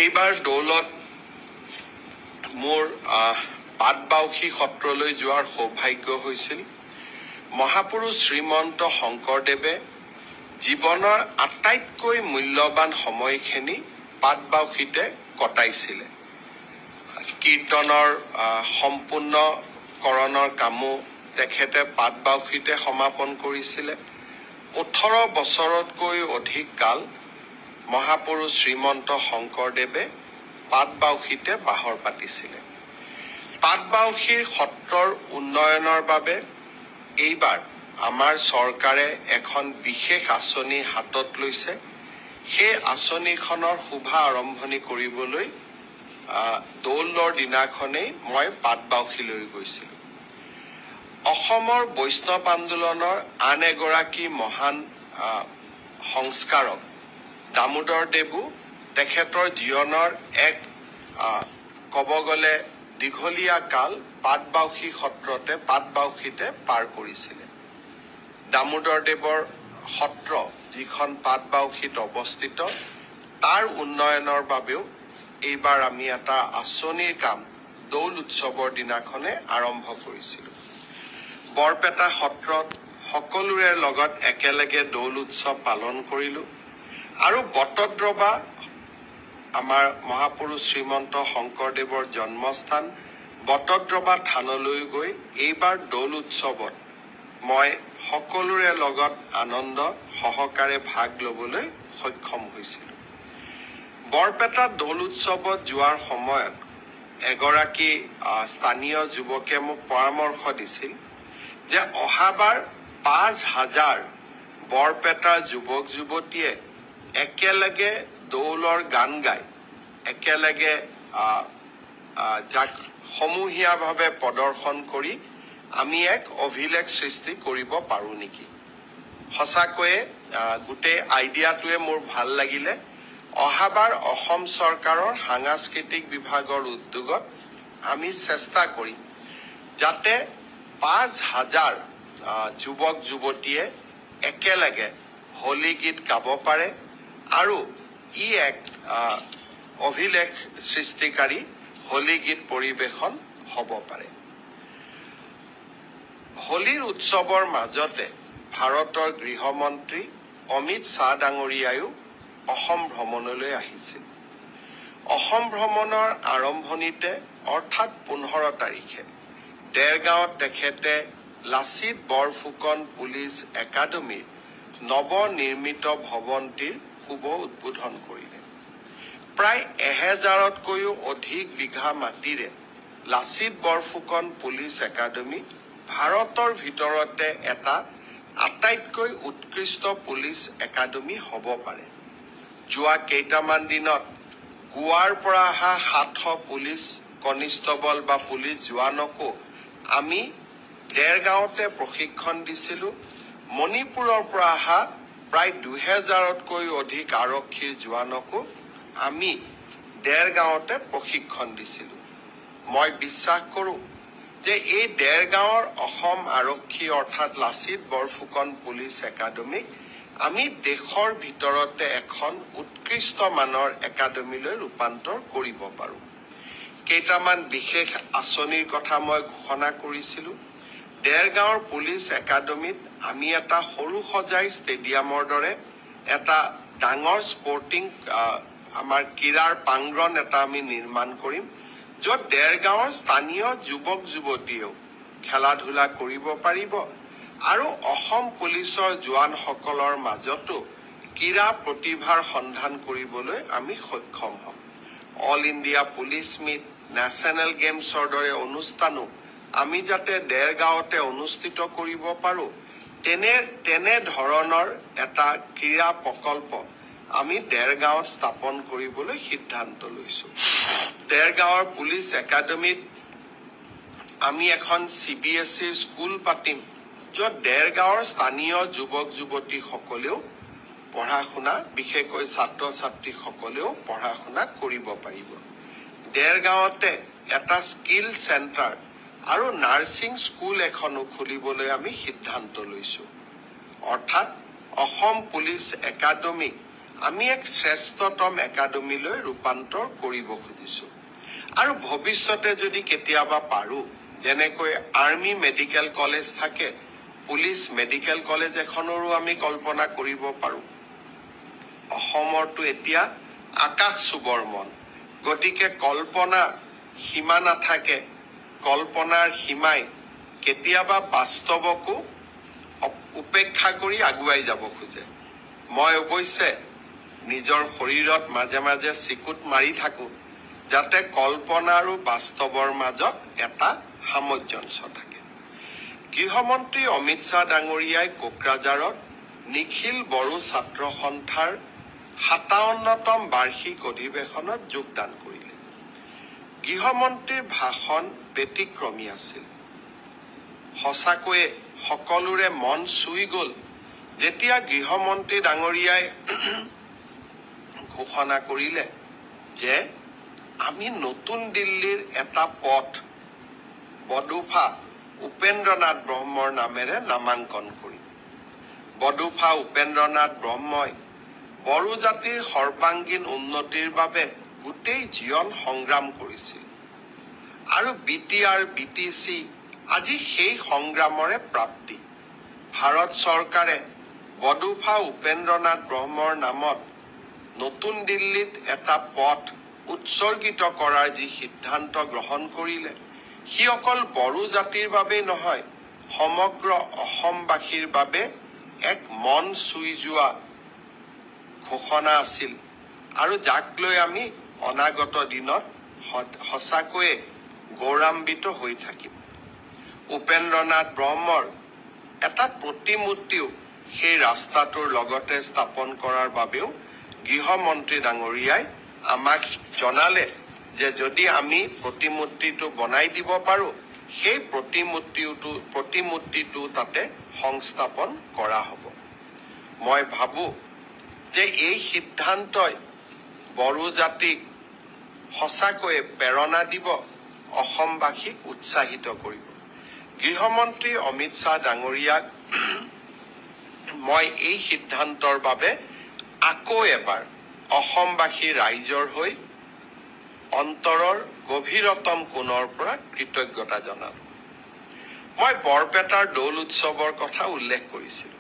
এইবাৰ দৌলত মোৰ পাটবাউসী সত্ৰলৈ যোৱাৰ সৌভাগ্য হৈছিল। মহাপুৰুষ শ্ৰীমন্ত শংকৰদেৱে জীৱনৰ আটাইতকৈ মূল্যৱান সময়খিনি পাটবাউসীতে কটাইছিলে। কীৰ্তনৰ সম্পূৰ্ণকৰণৰ কামো তেখেতে পাটবাউসীতে সমাপন কৰিছিলে। 18 বছৰতকৈ অধিক কাল মহাপুৰুষ শ্ৰীমন্ত শংকৰদেৱে পাটবাউসীতে বাহৰ পাতিছিলে। পাটবাউসীৰ সত্ৰৰ উন্নয়নৰ বাবে এইবাৰ আমাৰ চৰকাৰে এখন বিশেষ আঁচনি হাতত লৈছে। সেই আঁচনিখনৰ শুভ আৰম্ভণি কৰিবলৈ দৌলৰ দিনাখনেই মই পাটবাউসীলৈ গৈছিলোঁ। অসমৰ বৈষ্ণৱ আন্দোলনৰ আন এগৰাকী মহান সংস্কাৰক দামোদৰ দেৱো তেখেতৰ জীৱনৰ এক ক'ব গ'লে দীঘলীয়া কাল পাটবাউসী সত্ৰতে পাটবাউসীতে পাৰ কৰিছিলে। দামোদৰ দেৱৰ সত্ৰ যিখন পাটবাউসীত অৱস্থিত, তাৰ উন্নয়নৰ বাবেও এইবাৰ আমি এটা আঁচনিৰ কাম দৌল উৎসৱৰ দিনাখনে আৰম্ভ কৰিছিলোঁ। বৰপেটা সত্ৰত সকলোৰে লগত একেলগে দৌল উৎসৱ পালন কৰিলোঁ আৰু বটদ্ৰৱা আমাৰ মহাপুৰুষ শ্ৰীমন্ত শংকৰদেৱৰ জন্মস্থান বটদ্ৰৱা থানলৈ গৈ এইবাৰ দৌল উৎসৱত মই সকলোৰে লগত আনন্দ সহকাৰে ভাগ ল'বলৈ সক্ষম হৈছিলোঁ। বৰপেটা দৌল উৎসৱত যোৱাৰ সময়ত এগৰাকী স্থানীয় যুৱকে মোক পৰামৰ্শ দিছিল যে অহাবাৰ 5,000 বৰপেটাৰ যুৱক যুৱতীয়ে একেলগে দৌলৰ গান গায়, একেলগে যাক সমূহীয়াভাৱে প্ৰদৰ্শন কৰি আমি এক অভিলেখ সৃষ্টি কৰিব পাৰোঁ নেকি। সঁচাকৈয়ে গোটেই আইডিয়াটোৱে মোৰ ভাল লাগিলে। অহাবাৰ অসম চৰকাৰৰ সাংস্কৃতিক বিভাগৰ উদ্যোগত আমি চেষ্টা কৰিম যাতে 5,000 যুৱক যুৱতীয়ে একেলগে হোলী গীত গাব পাৰে আৰু ই এক অভিলেখ সৃষ্টিকাৰী হোলী গীত পৰিৱেশন হ'ব পাৰে। হোলীৰ উৎসৱৰ মাজতে ভাৰতৰ গৃহমন্ত্ৰী অমিত শ্বাহ ডাঙৰীয়ায়ো অসম ভ্ৰমণলৈ আহিছিল। অসম ভ্ৰমণৰ আৰম্ভণিতে অৰ্থাৎ 15 তাৰিখে দেৰগাঁৱত তেখেতে লাচিত বৰফুকন পুলিচ একাডেমীৰ নৱনিৰ্মিত ভৱনটিৰ শুভ উদ্বোধন কৰিলে। প্ৰায় 1000তকৈও অধিক বিঘা মাটিৰে লাচিত বৰফুকন পুলিচ একাডেমী ভাৰতৰ ভিতৰতে এটা আটাইতকৈ উৎকৃষ্ট পুলিচ একাডেমী হ'ব পাৰে। যোৱা কেইটামান দিনত গোৱাৰ পৰা অহা 700 পুলিচ কনিষ্টবল বা পুলিচ জোৱানকো আমি দেৰগাঁৱতে প্ৰশিক্ষণ দিছিলোঁ। মণিপুৰৰ পৰা অহা প্ৰায় 2000তকৈ অধিক আৰক্ষীৰ জোৱানকো আমি দেৰগাঁৱতে প্ৰশিক্ষণ দিছিলোঁ। মই বিশ্বাস কৰোঁ যে এই দেৰগাঁৱৰ অসম আৰক্ষী অৰ্থাৎ লাচিত বৰফুকন পুলিচ একাডেমীক আমি দেশৰ ভিতৰতে এখন উৎকৃষ্ট মানৰ একাডেমীলৈ ৰূপান্তৰ কৰিব পাৰোঁ। কেইটামান বিশেষ আঁচনিৰ কথা মই ঘোষণা কৰিছিলোঁ। দেৰগাঁৱৰ পুলিচ একাডেমীত আমি এটা সৰু সজাই ষ্টেডিয়ামৰ দৰে এটা ডাঙৰ স্পৰ্টিং আমাৰ ক্ৰীড়াৰ প্ৰাংগণ এটা আমি নিৰ্মাণ কৰিম, য'ত দেৰগাঁৱৰ স্থানীয় যুৱক যুৱতীয়েও খেলা ধূলা কৰিব পাৰিব আৰু অসম পুলিচৰ জোৱানসকলৰ মাজতো ক্ৰীড়া প্ৰতিভাৰ সন্ধান কৰিবলৈ আমি সক্ষম হ'ম। অল ইণ্ডিয়া পুলিচ মিট, নেশ্যনেল গেমছৰ দৰে অনুষ্ঠানো আমি যাতে দেৰগাঁৱতে অনুষ্ঠিত কৰিব পাৰোঁ, তেনে ধৰণৰ এটা ক্ৰীড়া প্ৰকল্প আমি দেৰগাঁৱত স্থাপন কৰিবলৈ সিদ্ধান্ত লৈছোঁ। দেৰগাঁৱৰ পুলিচ একাডেমীত আমি এখন CBSEৰ স্কুল পাতিম, য'ত দেৰগাঁৱৰ স্থানীয় যুৱক যুৱতীসকলেও পঢ়া শুনা, বিশেষকৈ ছাত্ৰ ছাত্ৰীসকলেও পঢ়া শুনা কৰিব পাৰিব। দেৰগাঁৱতে এটা স্কিল চেণ্টাৰ আৰু নাৰ্ছিং স্কুল এখনো খুলিবলৈ আমি সিদ্ধান্ত লৈছোঁ। অৰ্থাৎ অসম পুলিচ একাডেমীক আমি এক শ্ৰেষ্ঠতম একাডেমীলৈ ৰূপান্তৰ কৰিব খুজিছো আৰু ভৱিষ্যতে যদি কেতিয়াবা পাৰো যেনেকৈ আৰ্মি মেডিকেল কলেজ থাকে পুলিচ মেডিকেল কলেজ এখনৰো আমি কল্পনা কৰিব পাৰো অসমৰটো এতিয়া আকাশ চুবৰ মন গতিকে কল্পনা সীমা নাথাকে কল্পনাৰ সীমাই কেতিয়াবা বাস্তৱকো উপেক্ষা কৰি আগুৱাই যাব খোজে মই অৱশ্যে নিজৰ শৰীৰত মাজে মাজে চিকুট মাৰি থাকো যাতে কল্পনা আৰু বাস্তৱৰ মাজত এটা সামঞ্জস্য থাকে গৃহমন্ত্ৰী অমিত শ্বাহ ডাঙৰীয়াই কোকৰাঝাৰত নিখিল বড়ো ছাত্ৰ সন্থাৰ ৫৭তম বাৰ্ষিক অধিৱেশনত যোগদান কৰিলে গৃহমন্ত্ৰীৰ ভাষণ ব্যতিক্ৰমী আছিল সঁচাকৈয়ে সকলোৰে মন চুই গ'ল যেতিয়া গৃহমন্ত্ৰী ডাঙৰীয়াই ঘোষণা কৰিলে যে আমি নতুন দিল্লীৰ এটা পথ বডুফা উপেন্দ্ৰনাথ ব্ৰহ্মৰ নামেৰে নামাংকন কৰিম বডুফা উপেন্দ্ৰনাথ ব্ৰহ্মই বড়ো জাতিৰ সৰ্বাংগীন উন্নতিৰ বাবে গোটেই জীৱন সংগ্ৰাম কৰিছিল আৰু বিটিআৰ বিটিচি আজি সেই সংগ্ৰামৰে প্ৰাপ্তি ভাৰত চৰকাৰে বডুফা উপেন্দ্ৰনাথ ব্ৰহ্মৰ নামত নতুন দিল্লীত এটা পথ উৎসৰ্গিত কৰাৰ যি সিদ্ধান্ত গ্ৰহণ কৰিলে সি অকল বড়ো জাতিৰ বাবেই নহয় সমগ্ৰ অসমবাসীৰ বাবে এক মন চুই যোৱা ঘোষণা আছিল আৰু যাক লৈ আমি অনাগত দিনত সঁচাকৈয়ে গৌৰৱান্বিত হৈ থাকিম উপেন্দ্ৰনাথ ব্ৰহ্মৰ এটা প্ৰতিমূৰ্তিও সেই ৰাস্তাটোৰ লগতে স্থাপন কৰাৰ বাবেও গৃহমন্ত্ৰী ডাঙৰীয়াই আমাক জনালে যে যদি আমি প্ৰতিমূৰ্তিটো বনাই দিব পাৰো সেই প্ৰতিমূৰ্তিটো তাতে সংস্থাপন কৰা হ'ব মই ভাবো যে এই সিদ্ধান্তই বড়ো জাতিক সঁচাকৈয়ে প্ৰেৰণা দিব অসমবাসীক উৎসাহিত কৰিব গৃহমন্ত্ৰী অমিত শ্বাহ ডাঙৰীয়াক মই এই সিদ্ধান্তৰ বাবে আকৌ এবাৰ অসমবাসী ৰাইজৰ হৈ অন্তৰৰ গভীৰতম কোণৰ পৰা কৃতজ্ঞতা জনালো মই বৰপেটাৰ দৌল উৎসৱৰ কথা উল্লেখ কৰিছিলো